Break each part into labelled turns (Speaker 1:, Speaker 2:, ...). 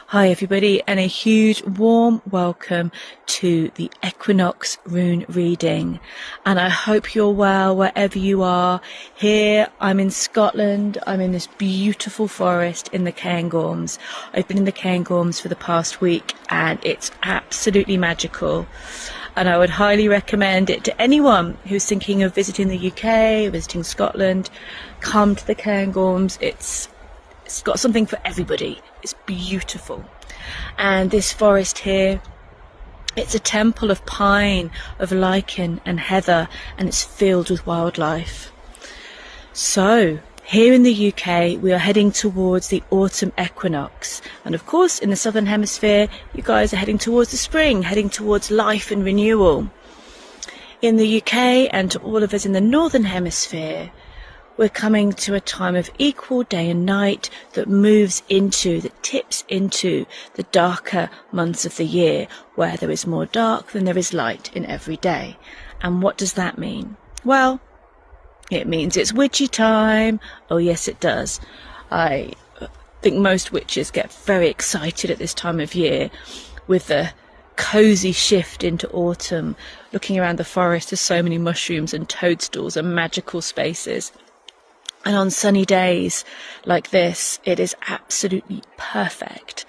Speaker 1: Hi everybody, and a huge warm welcome to the Equinox Rune Reading, and I hope you're well wherever you are. Here I'm in Scotland. I'm in this beautiful forest in the Cairngorms. I've been in the Cairngorms for the past week and it's absolutely magical, and I would highly recommend it to anyone who's thinking of visiting the UK, visiting Scotland. Come to the Cairngorms. It's got something for everybody. It's beautiful. And this forest here, it's a temple of pine, of lichen and heather, and it's filled with wildlife. So here in the UK, we are heading towards the autumn equinox. And of course, in the southern hemisphere, you guys are heading towards the spring, heading towards life and renewal. In the UK, and to all of us in the northern hemisphere, we're coming to a time of equal day and night that tips into the darker months of the year, where there is more dark than there is light in every day. And what does that mean? Well, it means it's witchy time. Oh yes, it does. I think most witches get very excited at this time of year with the cozy shift into autumn. Looking around the forest, there's so many mushrooms and toadstools and magical spaces. And on sunny days like this, it is absolutely perfect.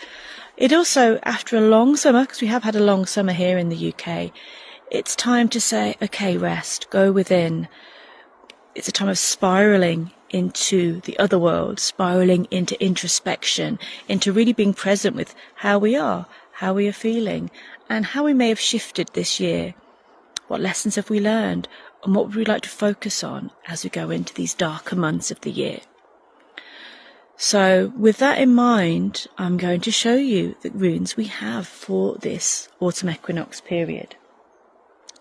Speaker 1: It also, after a long summer, because we have had a long summer here in the UK, it's time to say, okay, rest, go within. It's a time of spiraling into the other world, spiraling into introspection, into really being present with how we are feeling, and how we may have shifted this year. What lessons have we learned? And what would we like to focus on as we go into these darker months of the year? So with that in mind, I'm going to show you the runes we have for this autumn equinox period.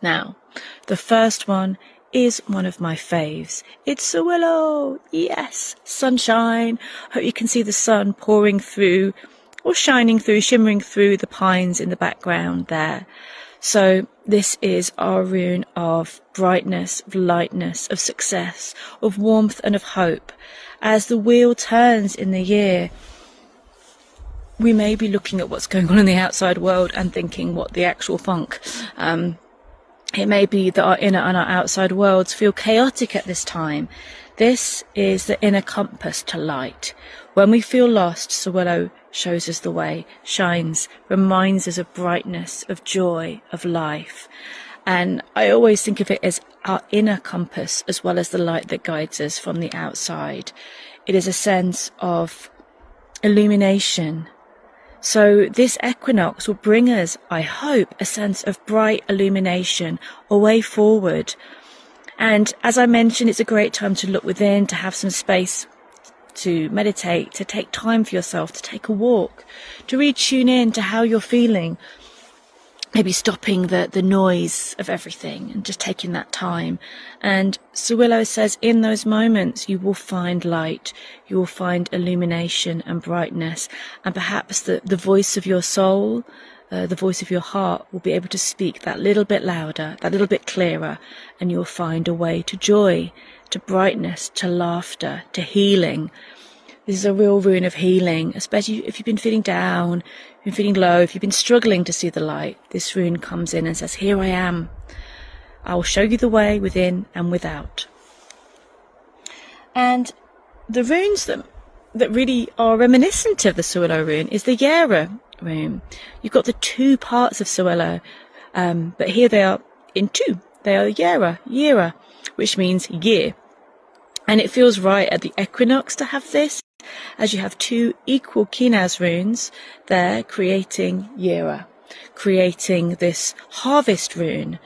Speaker 1: Now, the first one is one of my faves. It's Sowilo. Yes, sunshine. Hope you can see the sun pouring through, or shining through, shimmering through the pines in the background there. So this is our rune of brightness, of lightness, of success, of warmth and of hope. As the wheel turns in the year, we may be looking at what's going on in the outside world and thinking, what the actual funk. It may be that our inner and our outside worlds feel chaotic at this time. This is the inner compass to light. When we feel lost, Sowilo shows us the way, shines, reminds us of brightness, of joy, of life. And I always think of it as our inner compass as well as the light that guides us from the outside. It is a sense of illumination. So this equinox will bring us, I hope, a sense of bright illumination, a way forward. And as I mentioned, it's a great time to look within, to have some space to meditate, to take time for yourself, to take a walk, to really tune in to how you're feeling. Maybe stopping the noise of everything and just taking that time. And Sowilo says in those moments you will find light, you will find illumination and brightness, and perhaps the voice of your soul, the voice of your heart will be able to speak that little bit louder, that little bit clearer, and you'll find a way to joy, to brightness, to laughter, to healing. This is a real rune of healing, especially if you've been feeling down, if you've been feeling low, if you've been struggling to see the light. This rune comes in and says, here I am. I will show you the way within and without. And the runes that really are reminiscent of the Sowilo rune is the Yera rune. You've got the two parts of Sowilo, but here they are in two. They are Yera, which means year. And it feels right at the equinox to have this, as you have two equal Kinaz runes there creating Yera, creating this harvest rune.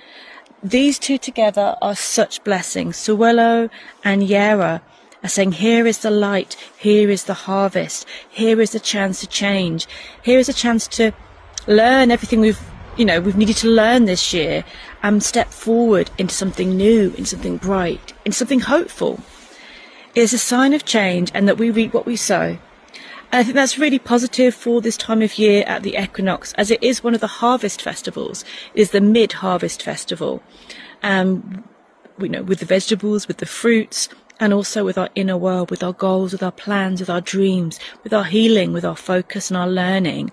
Speaker 1: These two together are such blessings. Sowilo and Yera are saying, here is the light, here is the harvest, here is the chance to change, here is a chance to learn everything we've needed to learn this year and step forward into something new, into something bright, into something hopeful. It is a sign of change and that we reap what we sow. And I think that's really positive for this time of year at the equinox, as it is one of the harvest festivals. It is the mid-harvest festival. With the vegetables, with the fruits, and also with our inner world, with our goals, with our plans, with our dreams, with our healing, with our focus and our learning.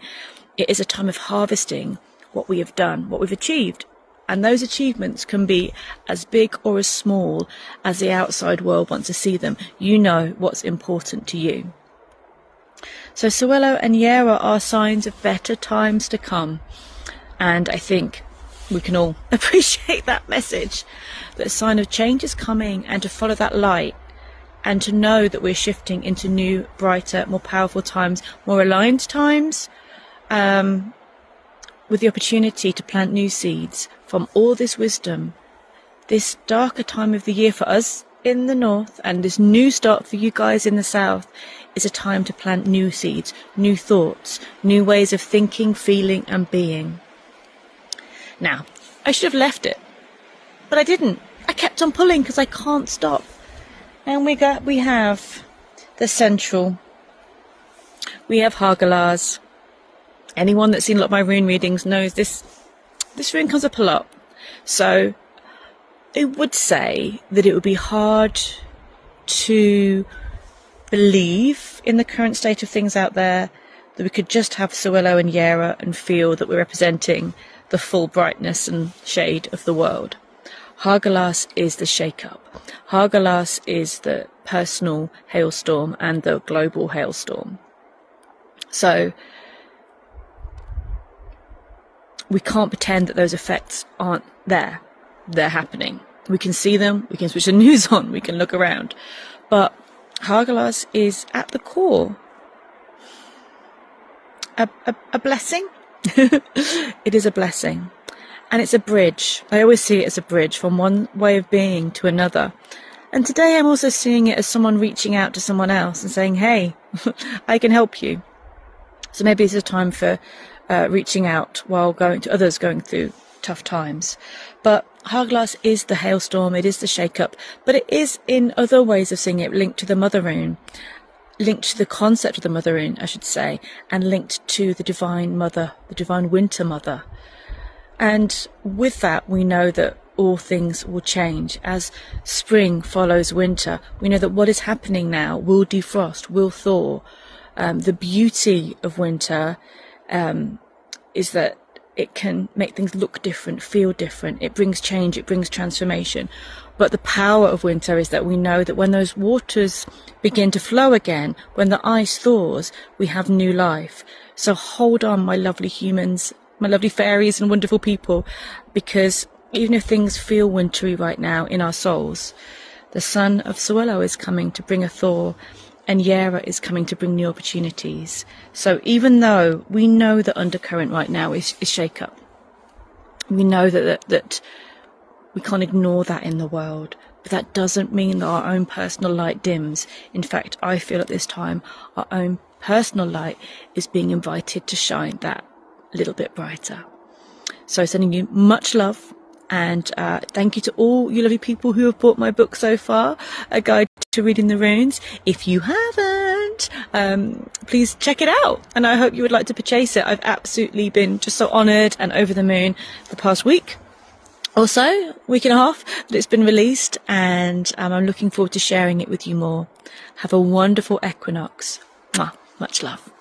Speaker 1: It is a time of harvesting what we have done, what we've achieved. And those achievements can be as big or as small as the outside world wants to see them. You know what's important to you. So Sowilo and Yera are signs of better times to come. And I think we can all appreciate that message, that a sign of change is coming, and to follow that light, and to know that we're shifting into new, brighter, more powerful times, more aligned times, with the opportunity to plant new seeds from all this wisdom. This darker time of the year for us in the north, and this new start for you guys in the south, is a time to plant new seeds, new thoughts, new ways of thinking, feeling and being. Now, I should have left it, but I didn't. I kept on pulling because I can't stop. And we have the central. We have Hagalaz. Anyone that's seen a lot of my rune readings knows this rune comes up a lot. So I would say that it would be hard to believe in the current state of things out there that we could just have Sowilo and Yera and feel that we're representing the full brightness and shade of the world. Hagalaz is the shakeup. Hagalaz is the personal hailstorm and the global hailstorm. So we can't pretend that those effects aren't there. They're happening. We can see them, we can switch the news on, we can look around. But Hagalaz is at the core a blessing. It is a blessing. And it's a bridge. I always see it as a bridge from one way of being to another. And today I'm also seeing it as someone reaching out to someone else and saying, hey, I can help you. So maybe it's a time for reaching out while going to others going through tough times. But Hagalaz is the hailstorm, it is the shakeup, but it is in other ways of seeing it linked to the Mother Rune, linked to the concept of the Mother Rune, I should say, and linked to the Divine Mother, the Divine Winter Mother. And with that, we know that all things will change. As spring follows winter, we know that what is happening now will defrost, will thaw. The beauty of winter is that it can make things look different, feel different. It brings change, it brings transformation. But the power of winter is that we know that when those waters begin to flow again, when the ice thaws, we have new life. So hold on, my lovely humans, my lovely fairies and wonderful people, because even if things feel wintry right now in our souls, the son of Sowilo is coming to bring a thaw, and Yera is coming to bring new opportunities. So even though we know the undercurrent right now is shake-up, we know that we can't ignore that in the world, but that doesn't mean that our own personal light dims. In fact, I feel at this time our own personal light is being invited to shine that little bit brighter. So sending you much love, and thank you to all you lovely people who have bought my book so far, A Guide to Reading the Runes. If you haven't, please check it out, and I hope you would like to purchase it. I've absolutely been just so honoured and over the moon the past week or so, week and a half, that it's been released, and I'm looking forward to sharing it with you more. Have a wonderful equinox. Mwah. Much love.